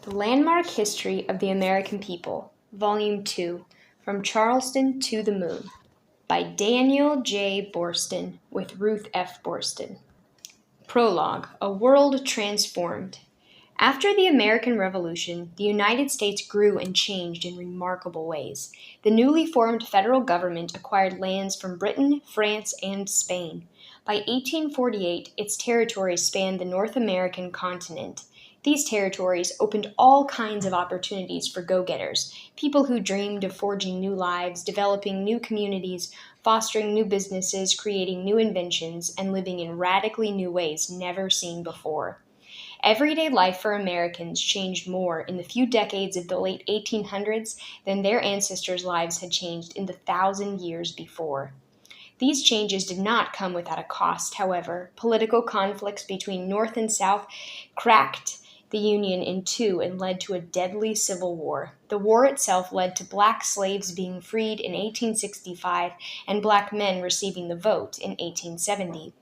The Landmark History of the American People, Volume 2, From Charleston to the Moon, by Daniel J. Borston, with Ruth F. Borston. Prologue, A World Transformed. After the American Revolution, the United States grew and changed in remarkable ways. The newly formed federal government acquired lands from Britain, France, and Spain. By 1848, its territories spanned the North American continent. These territories opened all kinds of opportunities for go-getters, people who dreamed of forging new lives, developing new communities, fostering new businesses, creating new inventions, and living in radically new ways never seen before. Everyday life for Americans changed more in the few decades of the late 1800s than their ancestors' lives had changed in the 1,000 years before. These changes did not come without a cost, however. Political conflicts between North and South cracked the Union in two and led to a deadly civil war. The war itself led to black slaves being freed in 1865 and black men receiving the vote in 1870.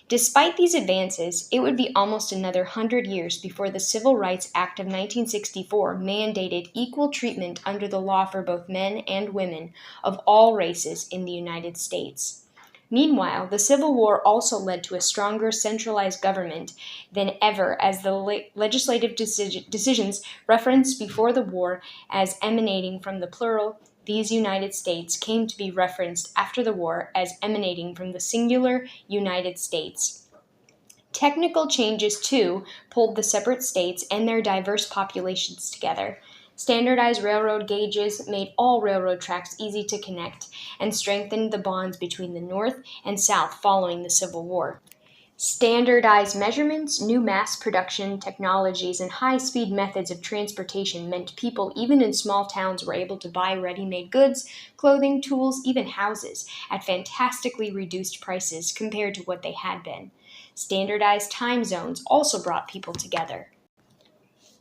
Despite these advances, it would be almost another 100 years before the Civil Rights Act of 1964 mandated equal treatment under the law for both men and women of all races in the United States. Meanwhile, the Civil War also led to a stronger centralized government than ever, as the legislative decisions referenced before the war as emanating from the plural "these United States" came to be referenced after the war as emanating from the singular United States. Technical changes, too, pulled the separate states and their diverse populations together. Standardized railroad gauges made all railroad tracks easy to connect and strengthened the bonds between the North and South following the Civil War. Standardized measurements, new mass production technologies, and high-speed methods of transportation meant people even in small towns were able to buy ready-made goods, clothing, tools, even houses, at fantastically reduced prices compared to what they had been. Standardized time zones also brought people together.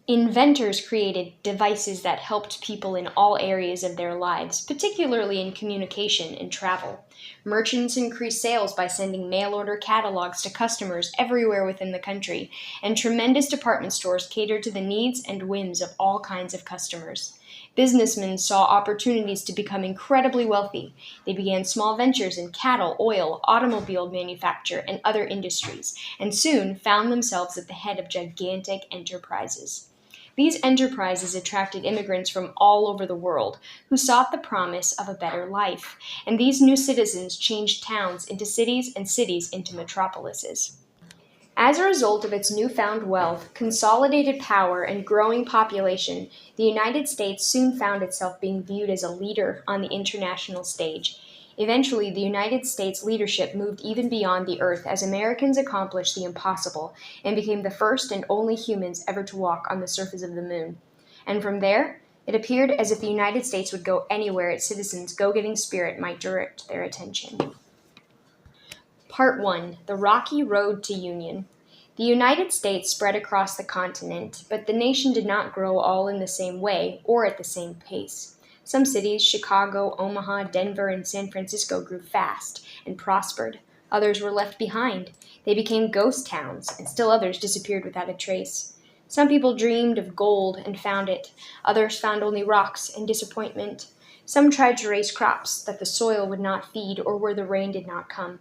Inventors created devices that helped people in all areas of their lives, particularly in communication and travel. Merchants increased sales by sending mail-order catalogs to customers everywhere within the country, and tremendous department stores catered to the needs and whims of all kinds of customers. Businessmen saw opportunities to become incredibly wealthy. They began small ventures in cattle, oil, automobile manufacture, and other industries, and soon found themselves at the head of gigantic enterprises. These enterprises attracted immigrants from all over the world who sought the promise of a better life, and these new citizens changed towns into cities and cities into metropolises. As a result of its newfound wealth, consolidated power, and growing population, the United States soon found itself being viewed as a leader on the international stage. Eventually, the United States leadership moved even beyond the Earth as Americans accomplished the impossible and became the first and only humans ever to walk on the surface of the moon. And from there, it appeared as if the United States would go anywhere its citizens' go-getting spirit might direct their attention. Part 1. The Rocky Road to Union. The United States spread across the continent, but the nation did not grow all in the same way or at the same pace. Some cities, Chicago, Omaha, Denver, and San Francisco, grew fast and prospered. Others were left behind. They became ghost towns, and still others disappeared without a trace. Some people dreamed of gold and found it. Others found only rocks and disappointment. Some tried to raise crops that the soil would not feed or where the rain did not come.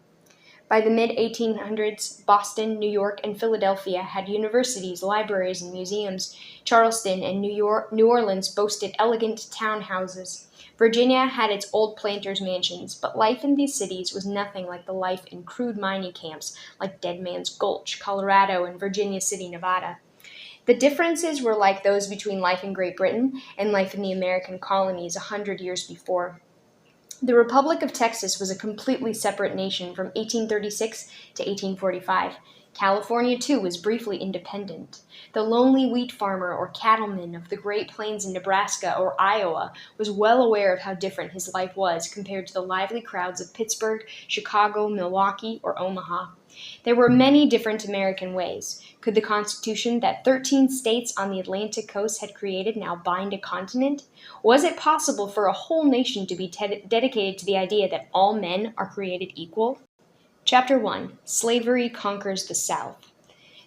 By the mid-1800s, Boston, New York, and Philadelphia had universities, libraries, and museums. Charleston and New Orleans boasted elegant townhouses. Virginia had its old planters' mansions, but life in these cities was nothing like the life in crude mining camps like Dead Man's Gulch, Colorado, and Virginia City, Nevada. The differences were like those between life in Great Britain and life in the American colonies 100 years before. The Republic of Texas was a completely separate nation from 1836 to 1845. California, too, was briefly independent. The lonely wheat farmer or cattleman of the Great Plains in Nebraska or Iowa was well aware of how different his life was compared to the lively crowds of Pittsburgh, Chicago, Milwaukee, or Omaha. There were many different American ways. Could the Constitution that 13 states on the Atlantic coast had created now bind a continent? Was it possible for a whole nation to be dedicated to the idea that all men are created equal? Chapter 1. Slavery Conquers the South.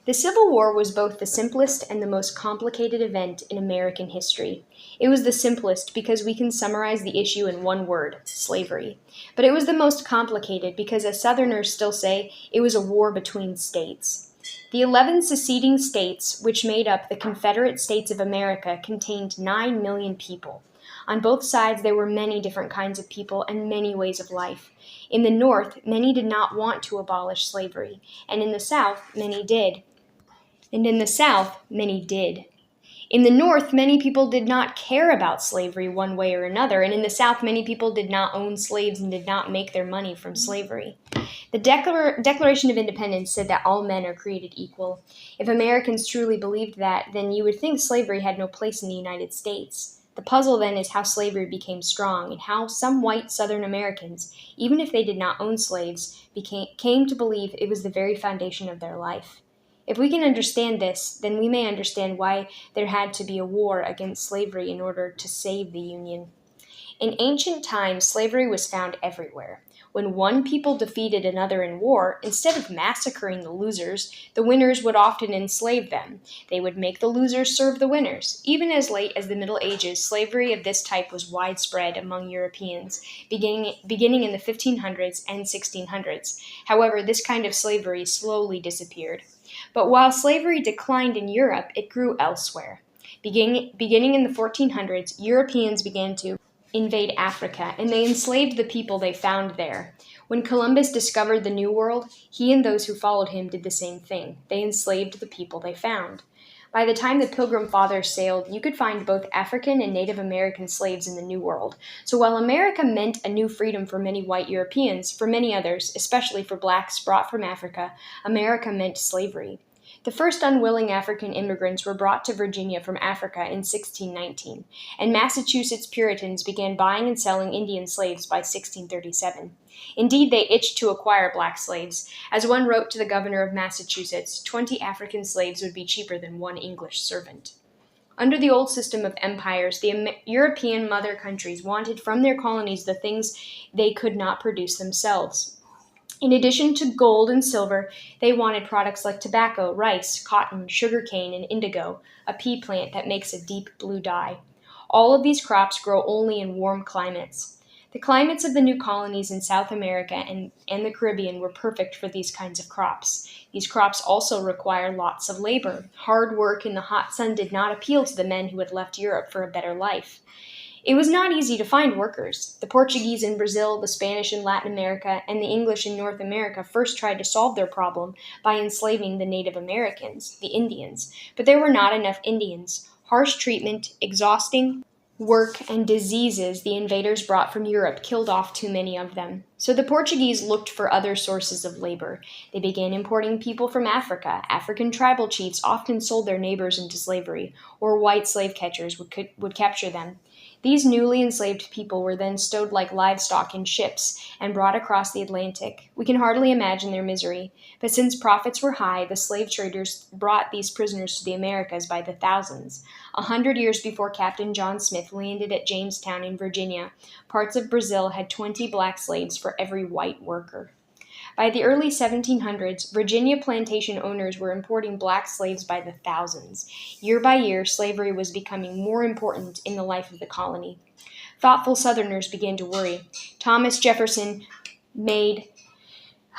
The Civil War was both the simplest and the most complicated event in American history. It was the simplest because we can summarize the issue in one word: slavery. But it was the most complicated because, as Southerners still say, it was a war between states. The 11 seceding states, which made up the Confederate States of America, contained 9 million people. On both sides, there were many different kinds of people and many ways of life. In the North, many did not want to abolish slavery, and in the South, many did. In the North, many people did not care about slavery one way or another, and in the South, many people did not own slaves and did not make their money from slavery. The Declaration of Independence said that all men are created equal. If Americans truly believed that, then you would think slavery had no place in the United States. The puzzle then is how slavery became strong and how some white Southern Americans, even if they did not own slaves, came to believe it was the very foundation of their life. If we can understand this, then we may understand why there had to be a war against slavery in order to save the Union. In ancient times, slavery was found everywhere. When one people defeated another in war, instead of massacring the losers, the winners would often enslave them. They would make the losers serve the winners. Even as late as the Middle Ages, slavery of this type was widespread among Europeans, beginning in the 1500s and 1600s. However, this kind of slavery slowly disappeared. But while slavery declined in Europe, it grew elsewhere. Beginning in the 1400s, Europeans began to invade Africa, and they enslaved the people they found there. When Columbus discovered the New World, he and those who followed him did the same thing. They enslaved the people they found. By the time the Pilgrim Fathers sailed, you could find both African and Native American slaves in the New World. So while America meant a new freedom for many white Europeans, for many others, especially for blacks brought from Africa, America meant slavery. The first unwilling African immigrants were brought to Virginia from Africa in 1619, and Massachusetts Puritans began buying and selling Indian slaves by 1637. Indeed, they itched to acquire black slaves. As one wrote to the governor of Massachusetts, 20 African slaves would be cheaper than one English servant. Under the old system of empires, the European mother countries wanted from their colonies the things they could not produce themselves. In addition to gold and silver, they wanted products like tobacco, rice, cotton, sugarcane, and indigo, a pea plant that makes a deep blue dye. All of these crops grow only in warm climates. The climates of the new colonies in South America and the Caribbean were perfect for these kinds of crops. These crops also require lots of labor. Hard work in the hot sun did not appeal to the men who had left Europe for a better life. It was not easy to find workers. The Portuguese in Brazil, the Spanish in Latin America, and the English in North America first tried to solve their problem by enslaving the Native Americans, the Indians. But there were not enough Indians. Harsh treatment, exhausting work, and diseases the invaders brought from Europe killed off too many of them. So the Portuguese looked for other sources of labor. They began importing people from Africa. African tribal chiefs often sold their neighbors into slavery, or white slave catchers would capture them. These newly enslaved people were then stowed like livestock in ships and brought across the Atlantic. We can hardly imagine their misery, but since profits were high, the slave traders brought these prisoners to the Americas by the thousands. 100 years before Captain John Smith landed at Jamestown in Virginia, parts of Brazil had 20 black slaves for every white worker. By the early 1700s, Virginia plantation owners were importing black slaves by the thousands. Year by year, slavery was becoming more important in the life of the colony. Thoughtful Southerners began to worry. Thomas Jefferson made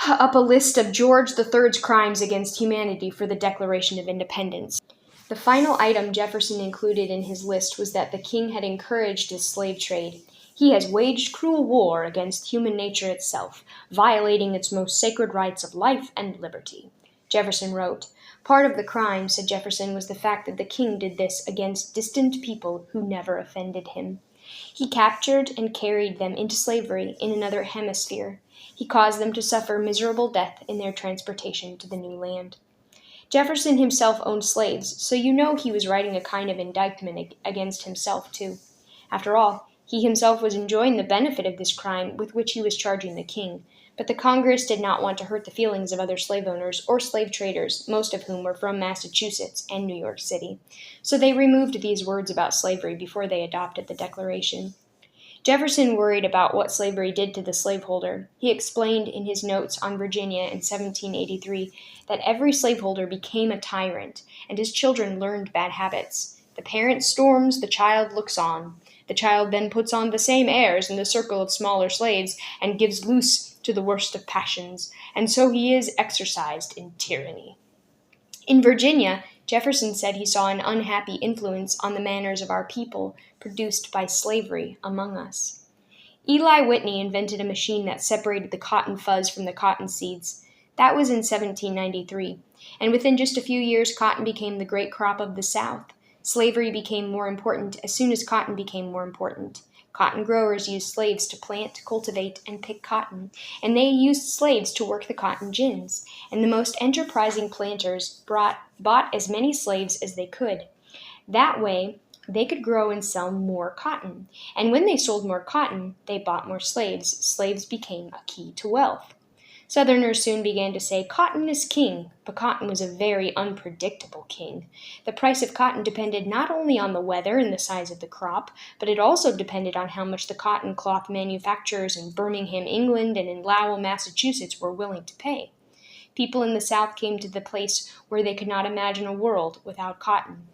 up a list of George III's crimes against humanity for the Declaration of Independence. The final item Jefferson included in his list was that the king had encouraged the slave trade. He has waged cruel war against human nature itself, violating its most sacred rights of life and liberty. Jefferson wrote, "Part of the crime," said Jefferson, "was the fact that the king did this against distant people who never offended him. He captured and carried them into slavery in another hemisphere. He caused them to suffer miserable death in their transportation to the new land." Jefferson himself owned slaves, so you know he was writing a kind of indictment against himself, too. After all, he himself was enjoying the benefit of this crime with which he was charging the king, but the Congress did not want to hurt the feelings of other slave owners or slave traders, most of whom were from Massachusetts and New York City. So they removed these words about slavery before they adopted the Declaration. Jefferson worried about what slavery did to the slaveholder. He explained in his notes on Virginia in 1783 that every slaveholder became a tyrant, and his children learned bad habits. The parent storms, the child looks on. The child then puts on the same airs in the circle of smaller slaves and gives loose to the worst of passions, and so he is exercised in tyranny. In Virginia, Jefferson said he saw an unhappy influence on the manners of our people produced by slavery among us. Eli Whitney invented a machine that separated the cotton fuzz from the cotton seeds. That was in 1793, and within just a few years, cotton became the great crop of the South. Slavery became more important as soon as cotton became more important. Cotton growers used slaves to plant, cultivate, and pick cotton, and they used slaves to work the cotton gins. And the most enterprising planters bought as many slaves as they could. That way, they could grow and sell more cotton. And when they sold more cotton, they bought more slaves. Slaves became a key to wealth. Southerners soon began to say cotton is king, but cotton was a very unpredictable king. The price of cotton depended not only on the weather and the size of the crop, but it also depended on how much the cotton cloth manufacturers in Birmingham, England, and in Lowell, Massachusetts were willing to pay. People in the South came to the place where they could not imagine a world without cotton.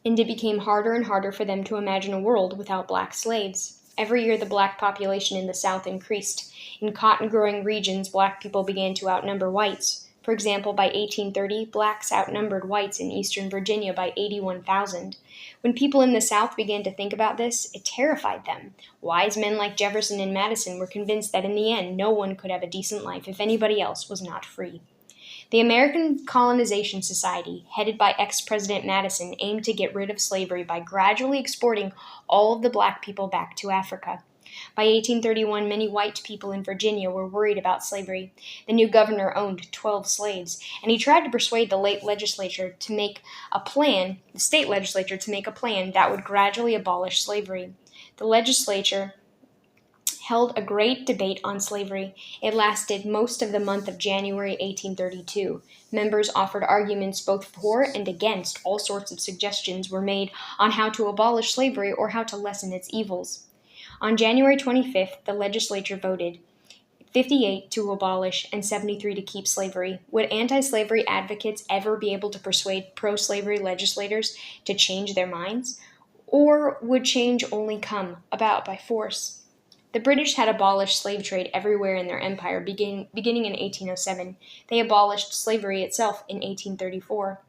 And it became harder and harder for them to imagine a world without black slaves. Every year the black population in the South increased. In cotton-growing regions, black people began to outnumber whites. For example, by 1830, blacks outnumbered whites in eastern Virginia by 81,000. When people in the South began to think about this, it terrified them. Wise men like Jefferson and Madison were convinced that in the end, no one could have a decent life if anybody else was not free. The American Colonization Society, headed by ex-President Madison, aimed to get rid of slavery by gradually exporting all of the black people back to Africa. By 1831, many white people in Virginia were worried about slavery. The new governor owned 12 slaves, and he tried to persuade the state legislature to make a plan that would gradually abolish slavery. The legislature held a great debate on slavery. It lasted most of the month of January 1832. Members offered arguments both for and against. All sorts of suggestions were made on how to abolish slavery or how to lessen its evils. On January 25th, the legislature voted 58 to abolish and 73 to keep slavery. Would anti-slavery advocates ever be able to persuade pro-slavery legislators to change their minds? Or would change only come about by force? The British had abolished slave trade everywhere in their empire, beginning in 1807. They abolished slavery itself in 1834.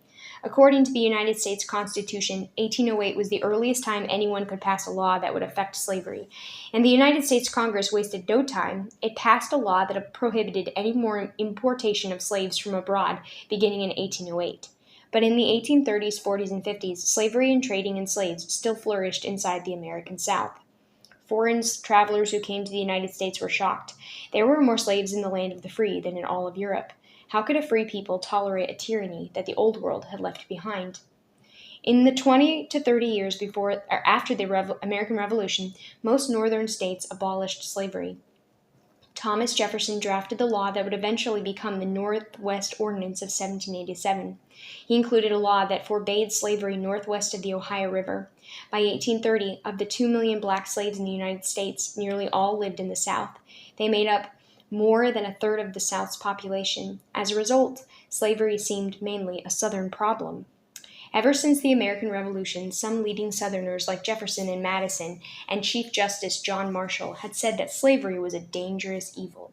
According to the United States Constitution, 1808 was the earliest time anyone could pass a law that would affect slavery. And the United States Congress wasted no time. It passed a law that prohibited any more importation of slaves from abroad, beginning in 1808. But in the 1830s, 40s, and 50s, slavery and trading in slaves still flourished inside the American South. Foreign travelers who came to the United States were shocked. There were more slaves in the land of the free than in all of Europe. How could a free people tolerate a tyranny that the old world had left behind? In the 20 to 30 years before or after the American Revolution, most northern states abolished slavery. Thomas Jefferson drafted the law that would eventually become the Northwest Ordinance of 1787. He included a law that forbade slavery northwest of the Ohio River. By 1830, of the 2 million black slaves in the United States, nearly all lived in the South. They made up more than a third of the South's population. As a result, slavery seemed mainly a Southern problem. Ever since the American Revolution, some leading Southerners like Jefferson and Madison and Chief Justice John Marshall had said that slavery was a dangerous evil.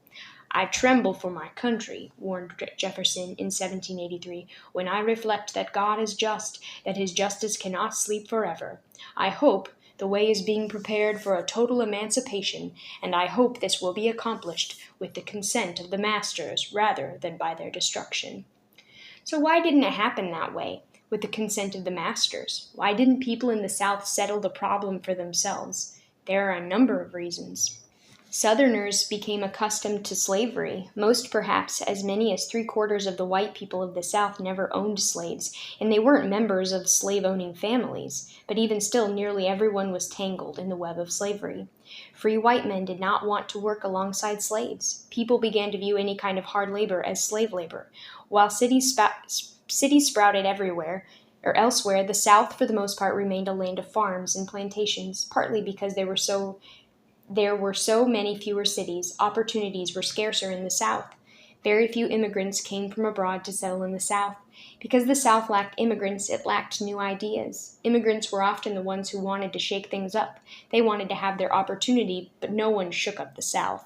"I tremble for my country," warned Jefferson in 1783, "when I reflect that God is just, that his justice cannot sleep forever. I hope the way is being prepared for a total emancipation, and I hope this will be accomplished with the consent of the masters rather than by their destruction." So why didn't it happen that way, with the consent of the masters? Why didn't people in the South settle the problem for themselves? There are a number of reasons. Southerners became accustomed to slavery. Most, perhaps as many as 3/4 of the white people of the South never owned slaves, and they weren't members of slave-owning families. But even still, nearly everyone was tangled in the web of slavery. Free white men did not want to work alongside slaves. People began to view any kind of hard labor as slave labor. While cities sprouted everywhere, or elsewhere, the South for the most part remained a land of farms and plantations, partly because there were so many fewer cities. Opportunities were scarcer in the South. Very few immigrants came from abroad to settle in the South. Because the South lacked immigrants, it lacked new ideas. Immigrants were often the ones who wanted to shake things up. They wanted to have their opportunity, but no one shook up the South.